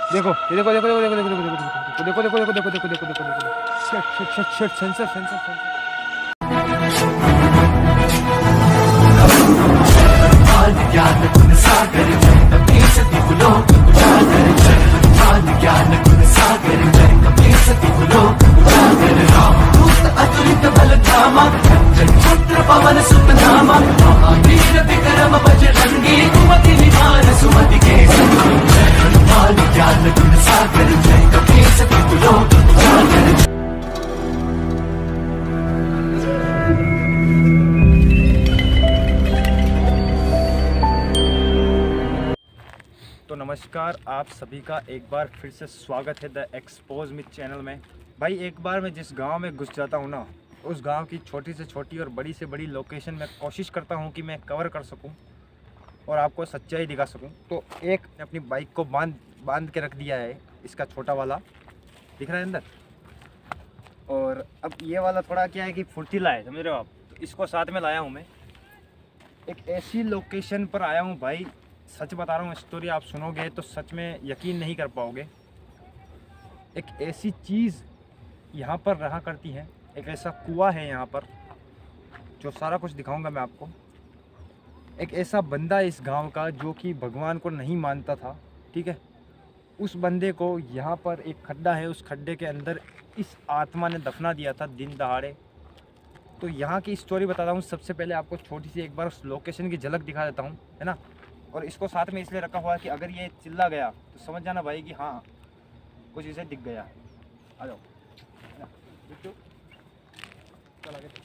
देखो ये देखो देखो देखो देखो देखो देखो देखो देखो देखो देखो देखो देखो देखो देखो shit shit shit shit censor censor censor पवन सुत नामा महावीर विक्रम बजरंगी कुमति निवार सुमति के संग ज्ञान गुण सागर जय कपीस त्रिलोक उजागर। तो नमस्कार, आप सभी का एक बार फिर से स्वागत है द एक्सपोज मी चैनल में। भाई एक बार मैं जिस गांव में घुस जाता हूं ना, उस गांव की छोटी से छोटी और बड़ी से बड़ी लोकेशन में कोशिश करता हूं कि मैं कवर कर सकूं और आपको सच्चाई दिखा सकूं। तो एक ने अपनी बाइक को बांध के रख दिया है, इसका छोटा वाला दिख रहा है अंदर। और अब ये वाला थोड़ा क्या है कि फुर्तीला है, समझ रहे हो आप। तो इसको साथ में लाया हूँ मैं, एक ऐसी लोकेशन पर आया हूँ भाई, सच बता रहा हूँ, स्टोरी आप सुनोगे तो सच में यकीन नहीं कर पाओगे। एक ऐसी चीज़ यहाँ पर रहा करती है, एक ऐसा कुआं है यहाँ पर, जो सारा कुछ दिखाऊंगा मैं आपको। एक ऐसा बंदा इस गांव का जो कि भगवान को नहीं मानता था, ठीक है। उस बंदे को यहाँ पर एक खड्डा है, उस खड्डे के अंदर इस आत्मा ने दफना दिया था दिन दहाड़े। तो यहाँ की स्टोरी बताता हूँ। सबसे पहले आपको छोटी सी एक बार उस लोकेशन की झलक दिखा देता हूँ, है ना। और इसको साथ में इसलिए रखा हुआ है कि अगर ये चिल्ला गया तो समझ जाना भाई कि हाँ कुछ इसे दिख गया। आ जाओ, चल आगे चल।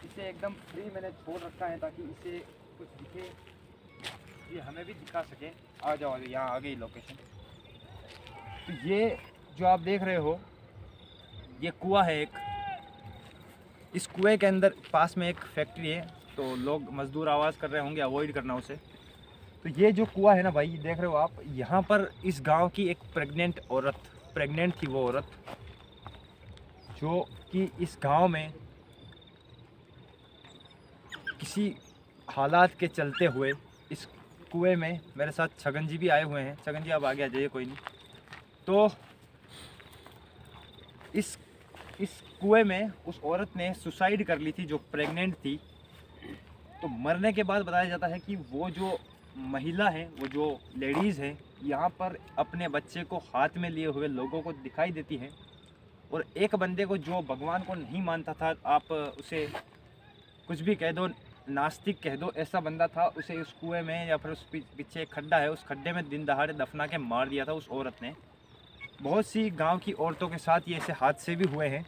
इसे एकदम फ्री मैंने छोड़ रखा है ताकि इसे कुछ दिखे, ये हमें भी दिखा सके। आ जाओ यहाँ आ गई लोकेशन। तो ये जो आप देख रहे हो, ये कुआं है एक। इस कुएं के अंदर पास में एक फैक्ट्री है, तो लोग मजदूर आवाज़ कर रहे होंगे, अवॉइड करना उसे। तो ये जो कुआं है ना भाई, देख रहे हो आप, यहाँ पर इस गांव की एक प्रेग्नेंट थी वो औरत, जो कि इस गांव में किसी हालात के चलते हुए इस कुएं में, मेरे साथ छगन जी भी आए हुए हैं। छगन जी आप आगे आ जाइए, कोई नहीं। तो इस कुएं में उस औरत ने सुसाइड कर ली थी, जो प्रेग्नेंट थी। तो मरने के बाद बताया जाता है कि वो जो महिला है, वो जो लेडीज़ है, यहाँ पर अपने बच्चे को हाथ में लिए हुए लोगों को दिखाई देती है। और एक बंदे को जो भगवान को नहीं मानता था, आप उसे कुछ भी कह दो, नास्तिक कह दो, ऐसा बंदा था, उसे उस कुएं में या फिर उस पीछे एक खड्डा है, उस खड्डे में दिन दहाड़े दफना के मार दिया था उस औरत ने। बहुत सी गांव की औरतों के साथ ये ऐसे हादसे भी हुए हैं।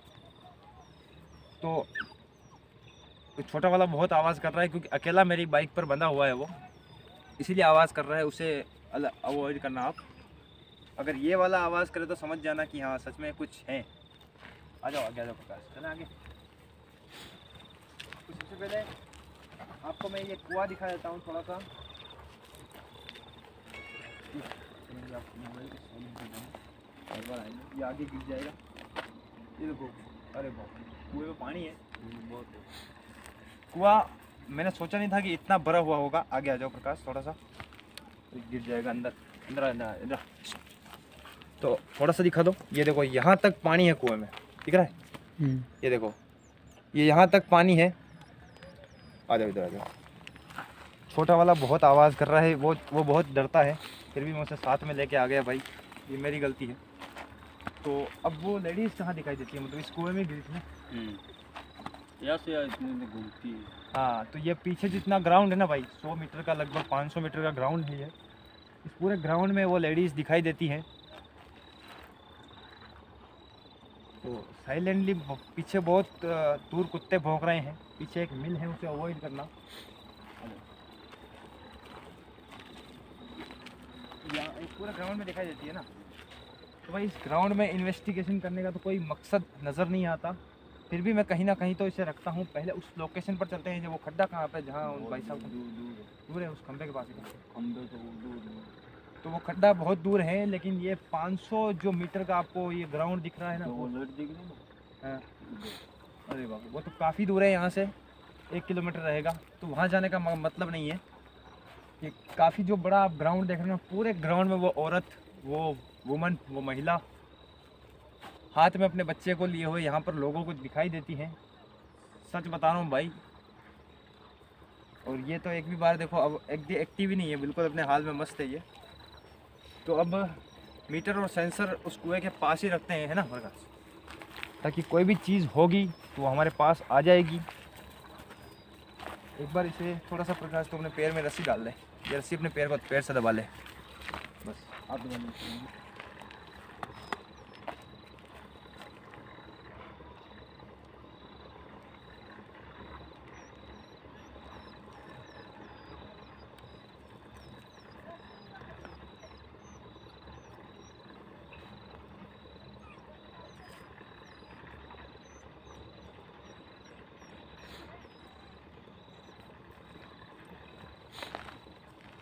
तो छोटा वाला बहुत आवाज़ कर रहा है क्योंकि अकेला मेरी बाइक पर बंधा हुआ है वो, इसीलिए आवाज़ कर रहा है, उसे अवॉइड करना आप। अगर ये वाला आवाज़ करे तो समझ जाना कि हाँ सच में कुछ है। आ जाओ आगे, आ जाओ प्रकाश, चलें आगे। तो सबसे पहले आपको मैं ये कुआं दिखा देता हूँ थोड़ा सा। ये आगे गिर जाएगा, ये देखो। अरे बाप, कुएं में पानी है बहुत। कुआं मैंने सोचा नहीं था कि इतना भरा हुआ होगा। आगे आ जाओ प्रकाश थोड़ा सा, गिर जाएगा अंदर अंदर। तो थोड़ा सा दिखा दो। ये देखो यहाँ तक पानी है कुएं में, दिख रहा है। ये देखो, ये यहाँ तक पानी है। आ जाओ इधर, आ जाओ। छोटा वाला बहुत आवाज़ कर रहा है, वो बहुत डरता है, फिर भी मैं उसे साथ में लेके आ गया भाई, ये मेरी गलती है। तो अब वो लेडीज़ कहाँ दिखाई देती है, मतलब इस कुएं में गिरी थी ना, यहाँ से इतने घूमती है। हाँ। तो ये पीछे जितना ग्राउंड है ना भाई, 100 मीटर का, लगभग 500 मीटर का ग्राउंड है ये। इस पूरे ग्राउंड में वो लेडीज़ दिखाई देती हैं। तो साइलेंटली पीछे बहुत दूर कुत्ते भौंक रहे हैं, पीछे एक मिल है, उसे अवॉइड करना। यहाँ इस पूरे ग्राउंड में दिखाई देती है ना। तो भाई इस ग्राउंड में इन्वेस्टिगेशन करने का तो कोई मकसद नज़र नहीं आता, फिर भी मैं कहीं ना कहीं तो इसे रखता हूँ। पहले उस लोकेशन पर चलते हैं, जो वो खड्डा कहाँ पे, जहाँ भाई साहब दूर दूर है, उस खंबे के पास ही। खंबे तो दूर। तो तो वो खड्डा बहुत दूर है, लेकिन ये 500 जो मीटर का आपको ये ग्राउंड दिख रहा है ना, तो वो लाइट दिख रही है ना। हाँ। अरे बाबा, वो तो काफ़ी दूर है यहाँ से, 1 किलोमीटर रहेगा। तो वहाँ जाने का मतलब नहीं है। ये काफ़ी जो बड़ा आप ग्राउंड देख रहे हो ना, पूरे ग्राउंड में वो औरत, वो वुमन, वो महिला हाथ में अपने बच्चे को लिए हुए यहाँ पर लोगों को दिखाई देती हैं। सच बता रहा हूँ भाई। और ये तो एक भी बार देखो, अब एक्टिव ही नहीं है, बिल्कुल अपने हाल में मस्त है ये। तो अब मीटर और सेंसर उस कुएँ के पास ही रखते हैं, है ना हमारे पास, ताकि कोई भी चीज़ होगी तो वो हमारे पास आ जाएगी। एक बार इसे थोड़ा सा प्रकाश तो अपने पैर में रस्सी डाल ले, ये रस्सी अपने पैर से दबा ले, बस आप दबा लें।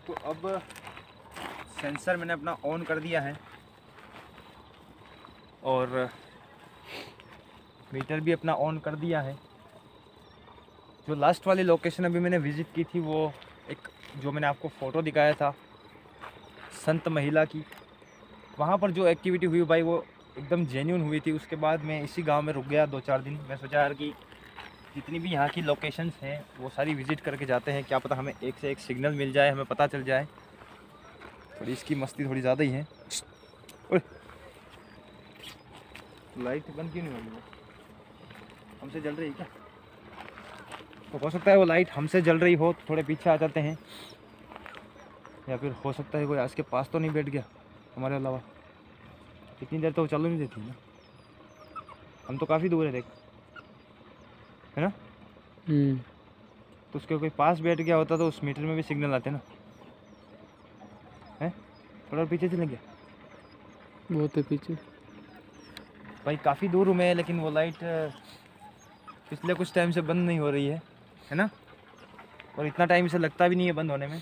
तो अब सेंसर मैंने अपना ऑन कर दिया है और मीटर भी अपना ऑन कर दिया है। जो लास्ट वाली लोकेशन अभी मैंने विज़िट की थी, वो एक जो मैंने आपको फ़ोटो दिखाया था संत महिला की, वहाँ पर जो एक्टिविटी हुई भाई वो एकदम जेन्युइन हुई थी। उसके बाद मैं इसी गांव में रुक गया 2-4 दिन। मैं सोचा यार कि जितनी भी यहाँ की लोकेशंस हैं वो सारी विज़िट करके जाते हैं, क्या पता हमें एक से एक सिग्नल मिल जाए, हमें पता चल जाए। थोड़ी इसकी मस्ती थोड़ी ज़्यादा ही है। लाइट बंद क्यों नहीं हो रही? वो हमसे जल रही है क्या? तो हो सकता है वो लाइट हमसे जल रही हो, तो थोड़े पीछे आ जाते हैं, या फिर हो सकता है कोई इसके पास तो नहीं बैठ गया हमारे अलावा। इतनी देर तो वो चालू नहीं देती ना, हम तो काफ़ी दूर है देख, है ना। तो उसके कोई पास बैठ गया होता तो उस मीटर में भी सिग्नल आते ना, हैं? थोड़ा पीछे चले गया, बहुत है पीछे भाई काफ़ी दूर हूँ मैं, लेकिन वो लाइट पिछले कुछ टाइम से बंद नहीं हो रही है ना। और इतना टाइम से लगता भी नहीं है बंद होने में।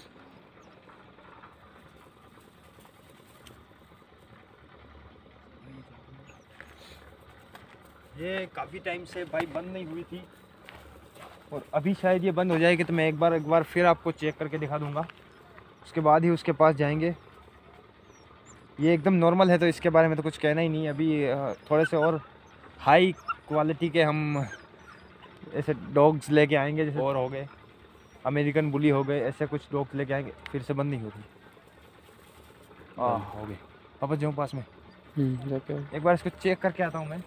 ये काफ़ी टाइम से भाई बंद नहीं हुई थी, और अभी शायद ये बंद हो जाएगी। तो मैं एक बार फिर आपको चेक करके दिखा दूंगा, उसके बाद ही उसके पास जाएंगे। ये एकदम नॉर्मल है, तो इसके बारे में तो कुछ कहना ही नहीं। अभी थोड़े से और हाई क्वालिटी के हम ऐसे डॉग्स लेके आएंगे, जैसे और हो गए, अमेरिकन बुली हो गए, ऐसे कुछ डॉग्स लेके आएंगे। फिर से बंद नहीं होगी। हो गए वापस जाऊँ पास में, जाके एक बार इसको चेक करके आता हूँ मैं।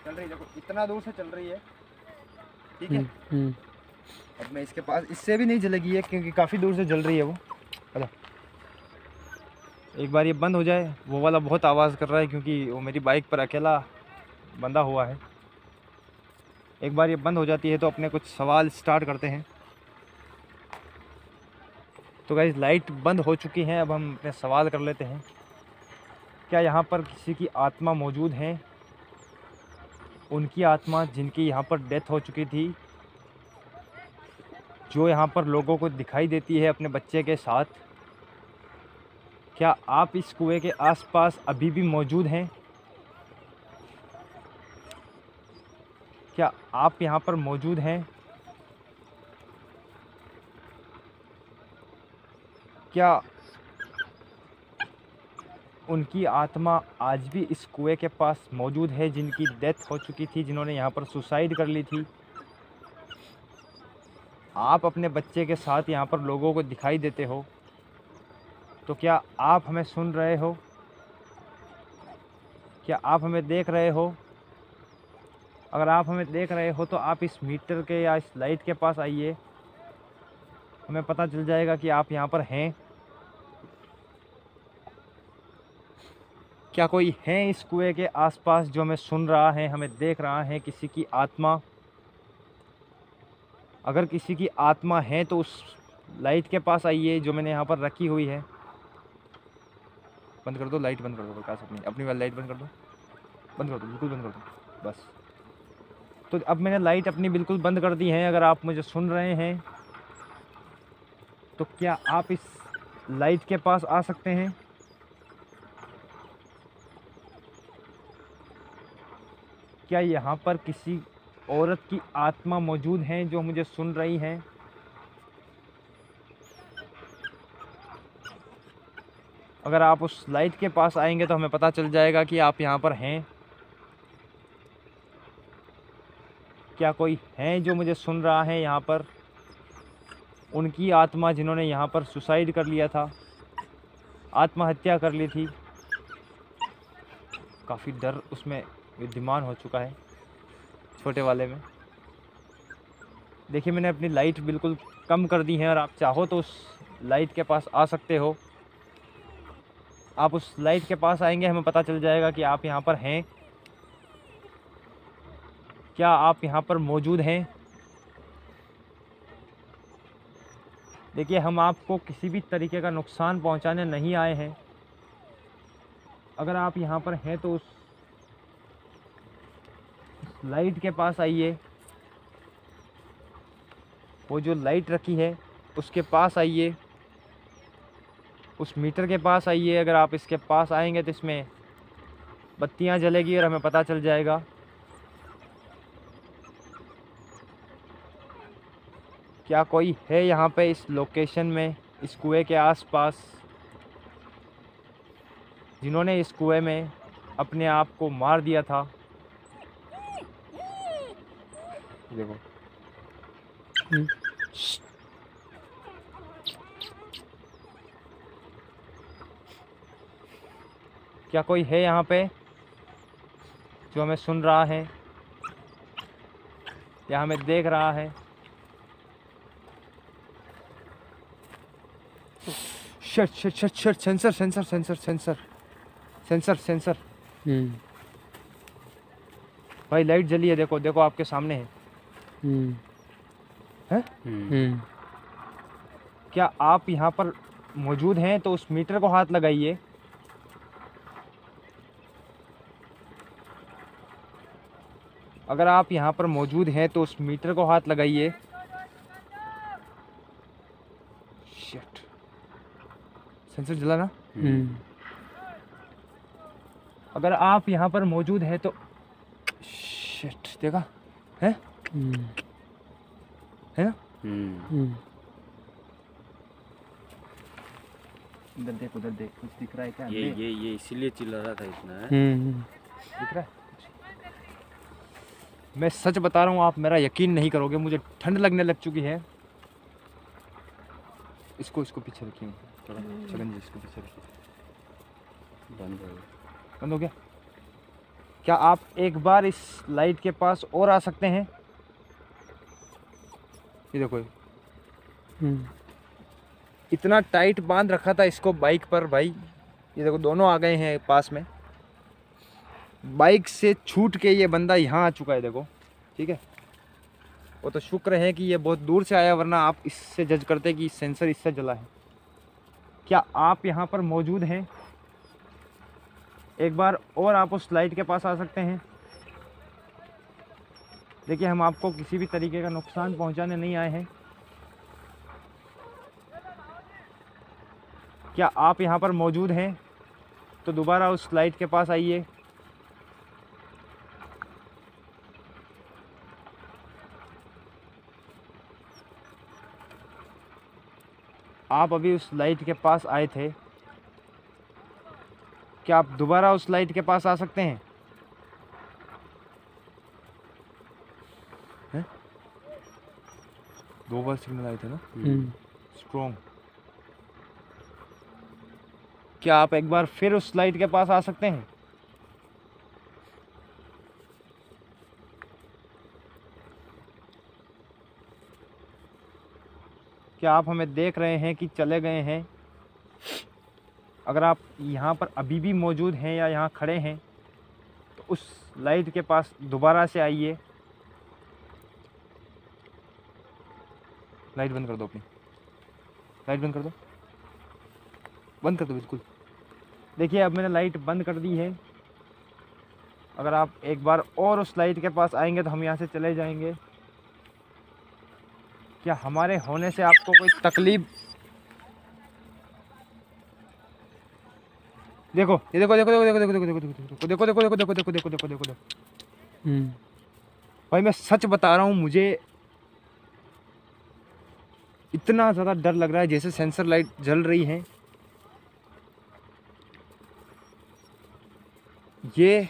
चल रही, देखो इतना दूर से चल रही है, ठीक है। अब मैं इसके पास, इससे भी नहीं जलेगी है क्योंकि काफ़ी दूर से जल रही है वो। अच्छा, एक बार ये बंद हो जाए। वो वाला बहुत आवाज़ कर रहा है क्योंकि वो मेरी बाइक पर अकेला बंधा हुआ है। एक बार ये बंद हो जाती है तो अपने कुछ सवाल स्टार्ट करते हैं। तो गाइस लाइट बंद हो चुकी है, अब हम अपने सवाल कर लेते हैं। क्या यहाँ पर किसी की आत्मा मौजूद है? उनकी आत्मा जिनकी यहाँ पर डेथ हो चुकी थी, जो यहाँ पर लोगों को दिखाई देती है अपने बच्चे के साथ, क्या आप इस कुएं के आसपास अभी भी मौजूद हैं? क्या आप यहाँ पर मौजूद हैं? क्या उनकी आत्मा आज भी इस कुएं के पास मौजूद है, जिनकी डेथ हो चुकी थी, जिन्होंने यहाँ पर सुसाइड कर ली थी? आप अपने बच्चे के साथ यहाँ पर लोगों को दिखाई देते हो, तो क्या आप हमें सुन रहे हो? क्या आप हमें देख रहे हो? अगर आप हमें देख रहे हो तो आप इस मीटर के या इस लाइट के पास आइए, हमें पता चल जाएगा कि आप यहाँ पर हैं। क्या कोई है इस कुएं के आसपास जो हमें सुन रहा है, हमें देख रहा है? किसी की आत्मा, अगर किसी की आत्मा है तो उस लाइट के पास आइए जो मैंने यहाँ पर रखी हुई है। बंद कर दो, लाइट बंद कर दो प्रकाश, अपनी वाली लाइट बंद कर दो, बंद कर दो, बिल्कुल बंद कर दो बस। तो अब मैंने लाइट अपनी बिल्कुल बंद कर दी है। अगर आप मुझे सुन रहे हैं तो क्या आप इस लाइट के पास आ सकते हैं। क्या यहाँ पर किसी औरत की आत्मा मौजूद है जो मुझे सुन रही है? अगर आप उस लाइट के पास आएंगे तो हमें पता चल जाएगा कि आप यहाँ पर हैं। क्या कोई है जो मुझे सुन रहा है यहाँ पर? उनकी आत्मा जिन्होंने यहाँ पर सुसाइड कर लिया था, आत्महत्या कर ली थी। काफ़ी डर उसमें विद्यमान हो चुका है छोटे वाले में। देखिए मैंने अपनी लाइट बिल्कुल कम कर दी है और आप चाहो तो उस लाइट के पास आ सकते हो। आप उस लाइट के पास आएंगे, हमें पता चल जाएगा कि आप यहाँ पर हैं। क्या आप यहाँ पर मौजूद हैं? देखिए हम आपको किसी भी तरीके का नुकसान पहुँचाने नहीं आए हैं। अगर आप यहाँ पर हैं तो उस लाइट के पास आइए। वो जो लाइट रखी है उसके पास आइए, उस मीटर के पास आइए। अगर आप इसके पास आएंगे तो इसमें बत्तियां जलेगी और हमें पता चल जाएगा। क्या कोई है यहाँ पे इस लोकेशन में, इस कुएं के आसपास, जिन्होंने इस कुएं में अपने आप को मार दिया था? देखो क्या कोई है यहाँ पे जो हमें सुन रहा है या हमें देख रहा है? Shit shit shit shit, censor censor censor censor censor sensor. भाई लाइट जली है, देखो देखो आपके सामने है। हैं? क्या आप यहाँ पर मौजूद हैं तो उस मीटर को हाथ लगाइए। अगर आप यहाँ पर मौजूद हैं तो उस मीटर को हाथ लगाइए। शिट, सेंसर जला ना? अगर आप यहाँ पर मौजूद हैं तो शिट, देखा है? है ना? उधर देख, उधर देख, कुछ दिख रहा है क्या? ये इसीलिए चिल्ला रहा था इतना। दिख रहा है? मैं सच बता रहा हूँ, आप मेरा यकीन नहीं करोगे, मुझे ठंड लगने लग चुकी है। इसको पीछे रखिए थोड़ा, छगन जी इसको पीछे रखिए। बंद हो गया? क्या आप एक बार इस लाइट के पास और आ सकते हैं? ये देखो, इतना टाइट बांध रखा था इसको बाइक पर भाई। ये देखो दोनों आ गए हैं पास में। बाइक से छूट के ये बंदा यहाँ आ चुका है, देखो। ठीक है, वो तो शुक्र है कि ये बहुत दूर से आया, वरना आप इससे जज करते कि सेंसर इससे जला है। क्या आप यहाँ पर मौजूद हैं? एक बार और आप उस लाइट के पास आ सकते हैं। देखिए हम आपको किसी भी तरीके का नुकसान पहुँचाने नहीं आए हैं। क्या आप यहाँ पर मौजूद हैं तो दोबारा उस लाइट के पास आइए। आप अभी उस लाइट के पास आए थे, क्या आप दोबारा उस लाइट के पास आ सकते हैं? हैं? 2 बार सिग्नल आए थे ना, स्ट्रॉन्ग। क्या आप एक बार फिर उस लाइट के पास आ सकते हैं? क्या आप हमें देख रहे हैं कि चले गए हैं? अगर आप यहाँ पर अभी भी मौजूद हैं या यहाँ खड़े हैं तो उस लाइट के पास दोबारा से आइए। लाइट बंद कर दो अपनी, लाइट बंद कर दो, बंद कर दो बिल्कुल। देखिए अब मैंने लाइट बंद कर दी है। अगर आप एक बार और उस लाइट के पास आएंगे तो हम यहाँ से चले जाएंगे। क्या हमारे होने से आपको कोई तकलीफ देखो ये देखो देखो देखो देखो देखो देखो देखो देखो देखो देखो देखो देखो देखो देखो देखो देखो भाई मैं सच बता रहा हूँ, मुझे इतना ज़्यादा डर लग रहा है जैसे सेंसर लाइट जल रही है। ये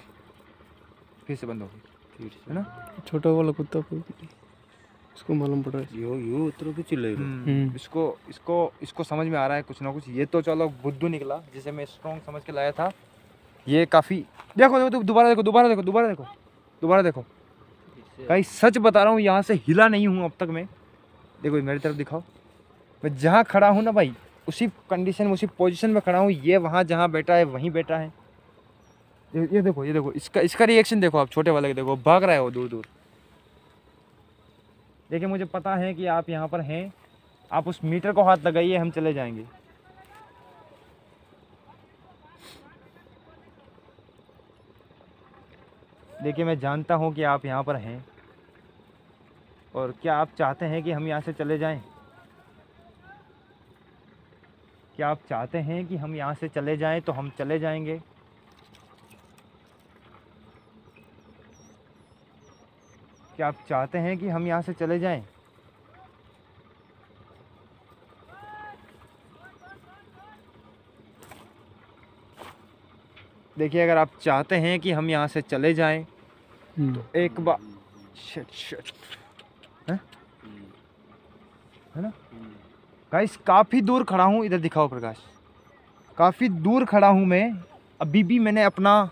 फिर से बंद हो गई है ना। छोटा वाला कुत्ता को इसको मालूम पड़ रहा है। यो उतरो के चिल्लाई इसको इसको इसको समझ में आ रहा है कुछ ना कुछ। ये तो चलो बुद्धू निकला जिसे मैं स्ट्रॉन्ग समझ के लाया था। ये काफ़ी देखो देखो दोबारा देखो दोबारा देखो दोबारा देखो दोबारा देखो भाई सच बता रहा हूँ, यहाँ से हिला नहीं हूँ अब तक मैं। देखो मेरी तरफ दिखाओ, मैं जहाँ खड़ा हूँ ना भाई उसी कंडीशन में उसी पोजीशन में खड़ा हूँ। ये वहाँ जहाँ बैठा है वहीं बैठा है। ये देखो इसका रिएक्शन देखो आप, छोटे वाले के देखो, भाग रहा है वो दूर दूर। देखिए मुझे पता है कि आप यहाँ पर हैं, आप उस मीटर को हाथ लगाइए, हम चले जाएंगे। देखिए मैं जानता हूँ कि आप यहाँ पर हैं, और क्या आप चाहते हैं कि हम यहाँ से चले जाएं? क्या आप चाहते हैं कि हम यहाँ से चले जाएं? तो हम चले जाएंगे। क्या आप चाहते हैं कि हम यहाँ से चले जाएं? देखिए अगर आप चाहते हैं कि हम यहाँ से चले जाएं तो एक बार शिट है ना गाइस, काफ़ी दूर खड़ा हूँ। इधर दिखाओ प्रकाश, काफ़ी दूर खड़ा हूँ मैं। अभी भी मैंने अपना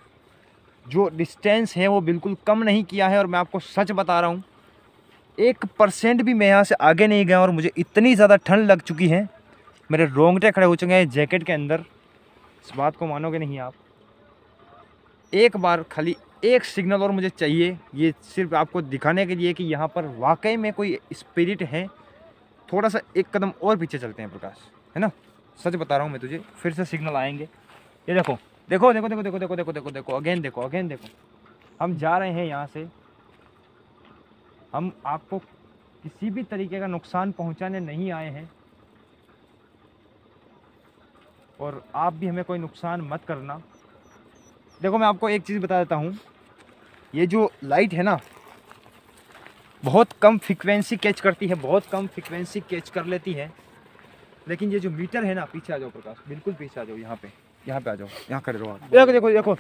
जो डिस्टेंस है वो बिल्कुल कम नहीं किया है, और मैं आपको सच बता रहा हूँ 1% भी मैं यहाँ से आगे नहीं गया। और मुझे इतनी ज़्यादा ठंड लग चुकी है, मेरे रोंगटे खड़े हो चुके हैं जैकेट के अंदर। इस बात को मानोगे नहीं आप। एक बार खाली एक सिग्नल और मुझे चाहिए, ये सिर्फ आपको दिखाने के लिए कि यहाँ पर वाकई में कोई स्पिरिट है। थोड़ा सा एक कदम और पीछे चलते हैं प्रकाश, है ना। सच बता रहा हूँ मैं तुझे, फिर से सिग्नल आएंगे। ये देखो देखो देखो देखो देखो देखो देखो देखो देखो अगेन देखो अगेन देखो। हम जा रहे हैं यहाँ से, हम आपको किसी भी तरीके का नुकसान पहुँचाने नहीं आए हैं, और आप भी हमें कोई नुकसान मत करना। देखो मैं आपको एक चीज़ बता देता हूँ, ये जो लाइट है ना बहुत कम फ्रीक्वेंसी कैच करती है, बहुत कम फ्रीक्वेंसी कैच कर लेती है। लेकिन ये जो मीटर है ना, पीछे आ जाओ प्रकाश, बिल्कुल पीछे आ जाओ, यहाँ पे आ जाओ, यहाँ खड़े रहो आप। देखो देखो देखो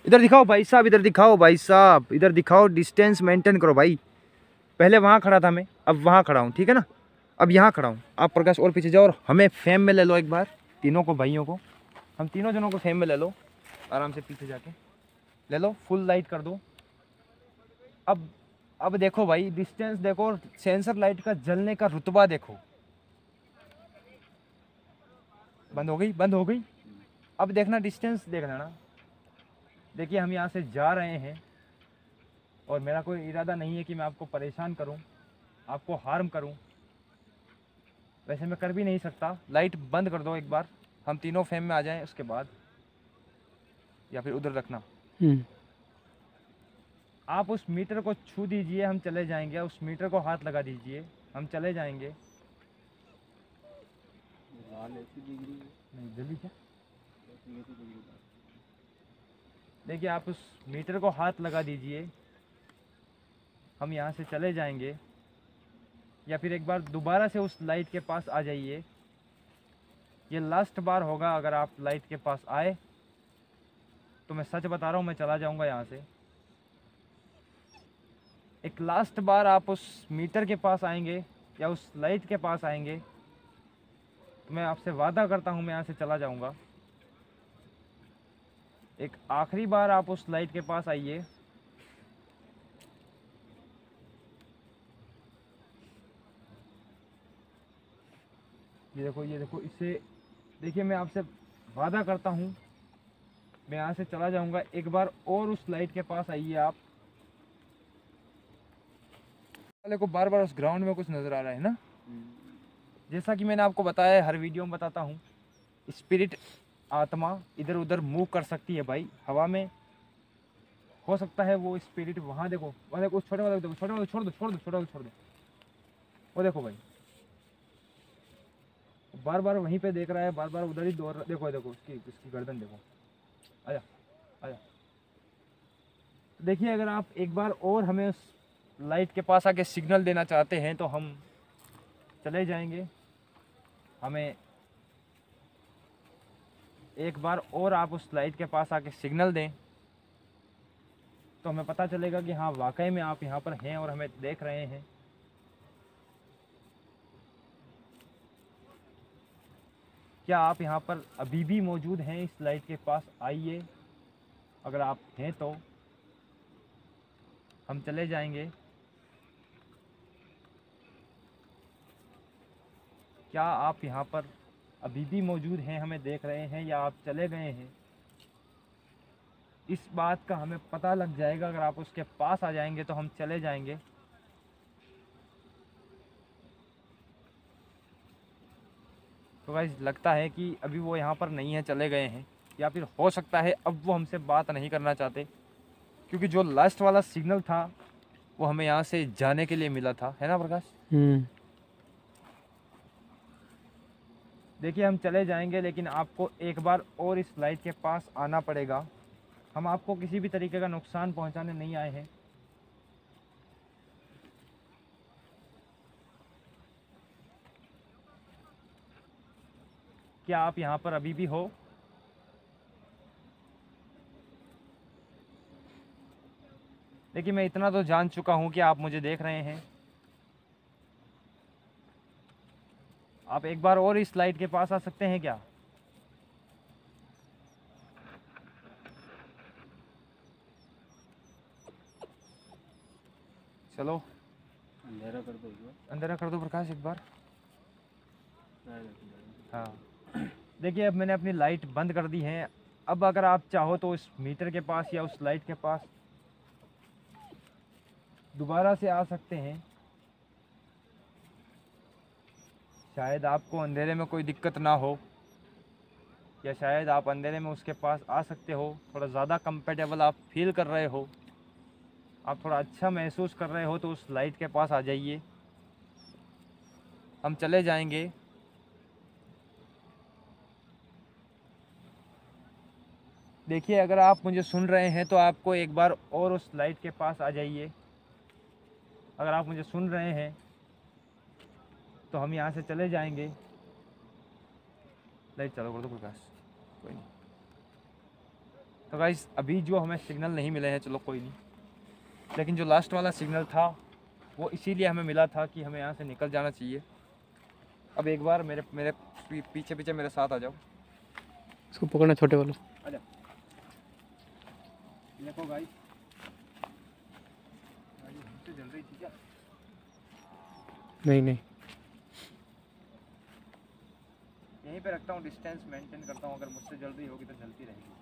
इधर दिखाओ भाई साहब, इधर दिखाओ भाई साहब, इधर दिखाओ। डिस्टेंस मेंटेन करो भाई। पहले वहाँ खड़ा था मैं, अब वहाँ खड़ा हूँ, ठीक है ना। अब यहाँ खड़ा हूँ, आप प्रकाश और पीछे जाओ, और हमें फेम में ले लो एक बार, तीनों को, भाइयों को, हम तीनों जनों को फेम में ले लो। आराम से पीछे जाके ले लो, फुल लाइट कर दो। अब देखो भाई, डिस्टेंस देखो, सेंसर लाइट का जलने का रुतबा देखो। बंद हो गई, बंद हो गई। अब देखना, डिस्टेंस देख लेना। देखिए हम यहाँ से जा रहे हैं, और मेरा कोई इरादा नहीं है कि मैं आपको परेशान करूं, आपको हार्म करूं। वैसे मैं कर भी नहीं सकता। लाइट बंद कर दो एक बार, हम तीनों फेम में आ जाएं उसके बाद, या फिर उधर रखना। आप उस मीटर को छू दीजिए, हम चले जाएंगे। उस मीटर को हाथ लगा दीजिए, हम चले जाएंगे। नहीं जल्दी क्या, देखिए आप उस मीटर को हाथ लगा दीजिए, हम यहाँ से चले जाएंगे। या फिर एक बार दोबारा से उस लाइट के पास आ जाइए। ये लास्ट बार होगा, अगर आप लाइट के पास आए तो मैं सच बता रहा हूँ, मैं चला जाऊँगा यहाँ से। एक लास्ट बार आप उस मीटर के पास आएंगे या उस लाइट के पास आएंगे तो मैं आपसे वादा करता हूँ मैं यहाँ से चला जाऊँगा। एक आखिरी बार आप उस लाइट के पास आइए। ये देखो, इससे देखिए, मैं आपसे वादा करता हूँ मैं यहाँ से चला जाऊँगा। एक बार और उस लाइट के पास आइए आप। वाले को बार बार उस ग्राउंड में कुछ नज़र आ रहा है ना। जैसा कि मैंने आपको बताया है, हर वीडियो में बताता हूँ, स्पिरिट, आत्मा इधर उधर मूव कर सकती है भाई, हवा में। हो सकता है वो स्पिरिट वहाँ देखो, वहाँ देखो, छोटे वाले देखो, छोटे वाले छोड़ दो, छोटे वाले छोड़ दो। वो देखो भाई, बार बार वहीं पे देख रहा है, बार बार उधर ही दौड़ रहा। देखो उसकी गर्दन देखो, आजा आजा। देखिए अगर आप एक बार और हमें उस लाइट के पास आके सिग्नल देना चाहते हैं तो हम चले जाएंगे। हमें एक बार और आप उस लाइट के पास आके सिग्नल दें तो हमें पता चलेगा कि हाँ वाकई में आप यहाँ पर हैं और हमें देख रहे हैं। क्या आप यहाँ पर अभी भी मौजूद हैं इस लाइट के पास? आइए, अगर आप हैं तो हम चले जाएंगे। क्या आप यहाँ पर अभी भी मौजूद हैं, हमें देख रहे हैं, या आप चले गए हैं? इस बात का हमें पता लग जाएगा अगर आप उसके पास आ जाएंगे तो हम चले जाएंगे। तो गाइस लगता है कि अभी वो यहाँ पर नहीं है, चले गए हैं, या फिर हो सकता है अब वो हमसे बात नहीं करना चाहते, क्योंकि जो लास्ट वाला सिग्नल था वो हमें यहाँ से जाने के लिए मिला था, है ना प्रकाश? देखिए हम चले जाएंगे, लेकिन आपको एक बार और इस लाइट के पास आना पड़ेगा। हम आपको किसी भी तरीके का नुकसान पहुंचाने नहीं आए हैं। क्या आप यहाँ पर अभी भी हो? देखिए मैं इतना तो जान चुका हूँ कि आप मुझे देख रहे हैं। आप एक बार और इस लाइट के पास आ सकते हैं क्या? चलो अंधेरा कर दो एक बार। अंधेरा कर दो प्रकाश एक बार। हाँ देखिए अब मैंने अपनी लाइट बंद कर दी है। अब अगर आप चाहो तो उस मीटर के पास या उस लाइट के पास दोबारा से आ सकते हैं। शायद आपको अंधेरे में कोई दिक्कत ना हो, या शायद आप अंधेरे में उसके पास आ सकते हो। थोड़ा ज़्यादा कंफर्टेबल आप फील कर रहे हो, आप थोड़ा अच्छा महसूस कर रहे हो तो उस लाइट के पास आ जाइए। हम चले जाएंगे। देखिए अगर आप मुझे सुन रहे हैं तो आपको एक बार और उस लाइट के पास आ जाइए। अगर आप मुझे सुन रहे हैं तो हम यहाँ से चले जाएंगे। लाइट चालू कर दो प्रकाश, कोई नहीं। तो गाइस अभी जो हमें सिग्नल नहीं मिले हैं, चलो कोई नहीं, लेकिन जो लास्ट वाला सिग्नल था वो इसीलिए हमें मिला था कि हमें यहाँ से निकल जाना चाहिए। अब एक बार मेरे मेरे पीछे पीछे मेरे साथ आ जाओ। इसको पकड़ना छोटे वालों। आ जाओ। देखो गाइस हमसे जल रही थी क्या? नहीं नहीं, यहीं पे रखता हूँ, डिस्टेंस मेंटेन करता हूँ। अगर मुझसे जल रही होगी तो जलती रहेगी।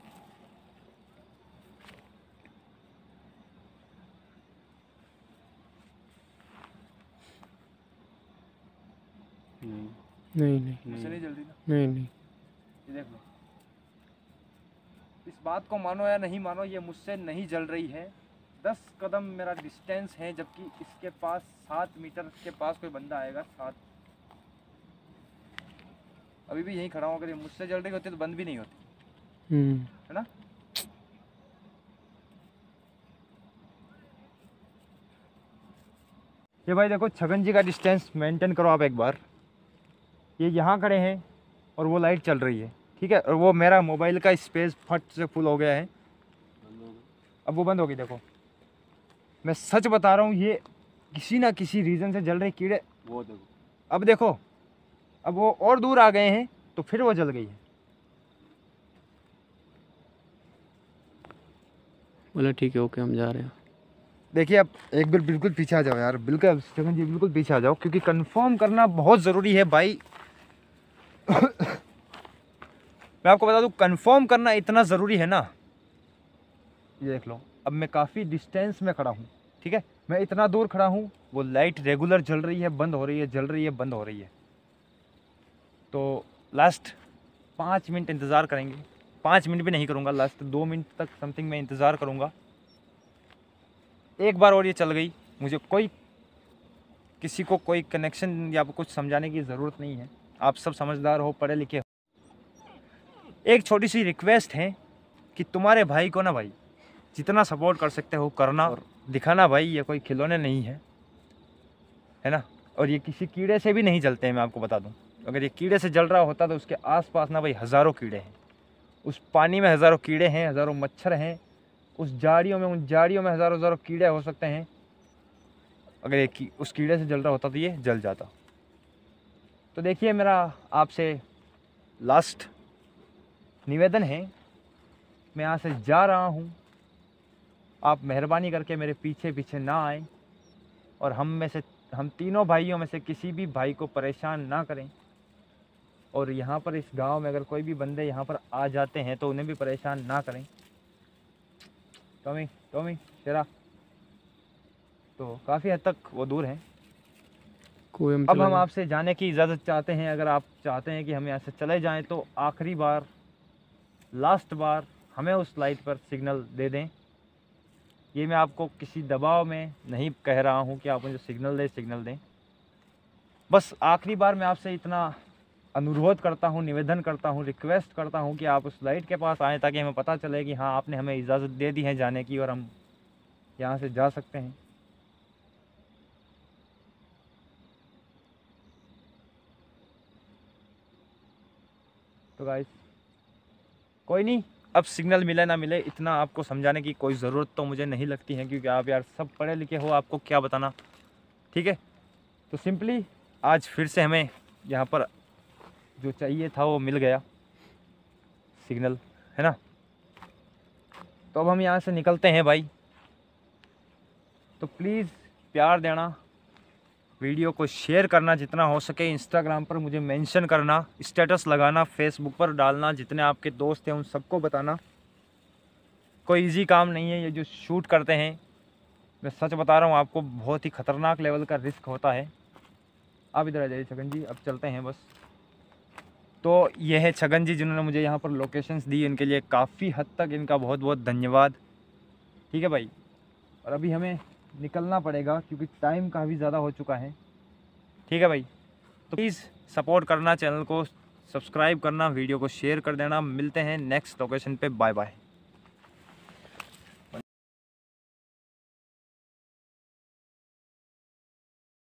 नहीं नहीं, मुझसे नहीं जल रही ना? नहीं नहीं, ये देख लो। इस बात को मानो या नहीं मानो, ये मुझसे नहीं जल रही है। 10 कदम मेरा डिस्टेंस है, जबकि इसके पास 7 मीटर के पास कोई बंदा आएगा। 7 अभी भी यहीं खड़ा हूँ। अगर ये मुझसे जल रही होती तो बंद भी नहीं होती, है ना? ये भाई देखो छगन जी का डिस्टेंस मेंटेन करो आप एक बार। ये यहाँ खड़े हैं और वो लाइट चल रही है, ठीक है, और वो मेरा मोबाइल का स्पेस फट से फुल हो गया है। अब वो बंद होगी। देखो मैं सच बता रहा हूँ, ये किसी ना किसी रीज़न से जल रहे कीड़े। वो देखो, अब देखो, अब वो और दूर आ गए हैं तो फिर वो जल गई है। बोला ठीक है, ओके हम जा रहे हैं। देखिए अब एक बार बिल्कुल पीछे आ जाओ यार, बिल्कुल छगन जी बिल्कुल पीछे आ जाओ, क्योंकि कंफर्म करना बहुत ज़रूरी है भाई। मैं आपको बता दूं, कंफर्म करना इतना ज़रूरी है ना। ये देख लो, अब मैं काफ़ी डिस्टेंस में खड़ा हूँ, ठीक है, मैं इतना दूर खड़ा हूँ, वो लाइट रेगुलर जल रही है, बंद हो रही है, जल रही है, बंद हो रही है। तो लास्ट 5 मिनट इंतज़ार करेंगे। 5 मिनट भी नहीं करूँगा, लास्ट 2 मिनट तक समथिंग मैं इंतज़ार करूँगा। एक बार और ये चल गई, मुझे किसी को कोई कनेक्शन या कुछ समझाने की ज़रूरत नहीं है। आप सब समझदार हो, पढ़े लिखे हो। एक छोटी सी रिक्वेस्ट है कि तुम्हारे भाई को ना भाई जितना सपोर्ट कर सकते हो करना, और दिखाना भाई ये कोई खिलौने नहीं है ना। और ये किसी कीड़े से भी नहीं जलते हैं, मैं आपको बता दूं। अगर ये कीड़े से जल रहा होता तो उसके आसपास ना भाई हज़ारों कीड़े हैं, उस पानी में हज़ारों कीड़े हैं, हज़ारों मच्छर हैं, उस झाड़ियों में, उन झाड़ियों में हज़ारों हज़ारों कीड़े हो सकते हैं। अगर ये उस कीड़े से जल रहा होता तो ये जल जाता। तो देखिए मेरा आपसे लास्ट निवेदन है, मैं यहाँ से जा रहा हूँ, आप मेहरबानी करके मेरे पीछे पीछे ना आए और हम तीनों भाइयों में से किसी भी भाई को परेशान ना करें। और यहाँ पर इस गांव में अगर कोई भी बंदे यहाँ पर आ जाते हैं तो उन्हें भी परेशान ना करें। टॉमी शेरा तो काफ़ी हद तक वो दूर हैं। अब हम आपसे जाने की इजाज़त चाहते हैं। अगर आप चाहते हैं कि हम यहाँ से चले जाएं तो आखिरी बार, लास्ट बार हमें उस लाइट पर सिग्नल दे दें। ये मैं आपको किसी दबाव में नहीं कह रहा हूँ कि आप मुझे सिग्नल दें। बस आखिरी बार मैं आपसे इतना अनुरोध करता हूँ, निवेदन करता हूँ, रिक्वेस्ट करता हूँ कि आप उस लाइट के पास आएँ ताकि हमें पता चले कि हाँ आपने हमें इजाज़त दे दी है जाने की और हम यहाँ से जा सकते हैं। तो गाइस कोई नहीं, अब सिग्नल मिले ना मिले इतना आपको समझाने की कोई ज़रूरत तो मुझे नहीं लगती है, क्योंकि आप यार सब पढ़े लिखे हो, आपको क्या बताना। ठीक है, तो सिंपली आज फिर से हमें यहाँ पर जो चाहिए था वो मिल गया सिग्नल, है ना। तो अब हम यहाँ से निकलते हैं भाई। तो प्लीज़ प्यार देना, वीडियो को शेयर करना जितना हो सके, इंस्टाग्राम पर मुझे मेंशन करना, स्टेटस लगाना, फेसबुक पर डालना, जितने आपके दोस्त हैं उन सबको बताना। कोई इजी काम नहीं है ये जो शूट करते हैं, मैं सच बता रहा हूँ आपको, बहुत ही ख़तरनाक लेवल का रिस्क होता है। आप इधर आ जाइए छगन जी, अब चलते हैं बस। तो ये है छगन जी जिन्होंने मुझे यहाँ पर लोकेशंस दी, इनके लिए काफ़ी हद तक इनका बहुत बहुत धन्यवाद। ठीक है भाई, और अभी हमें निकलना पड़ेगा क्योंकि टाइम काफ़ी ज़्यादा हो चुका है। ठीक है भाई, तो प्लीज़ सपोर्ट करना, चैनल को सब्सक्राइब करना, वीडियो को शेयर कर देना। मिलते हैं नेक्स्ट लोकेशन पे, बाय बाय।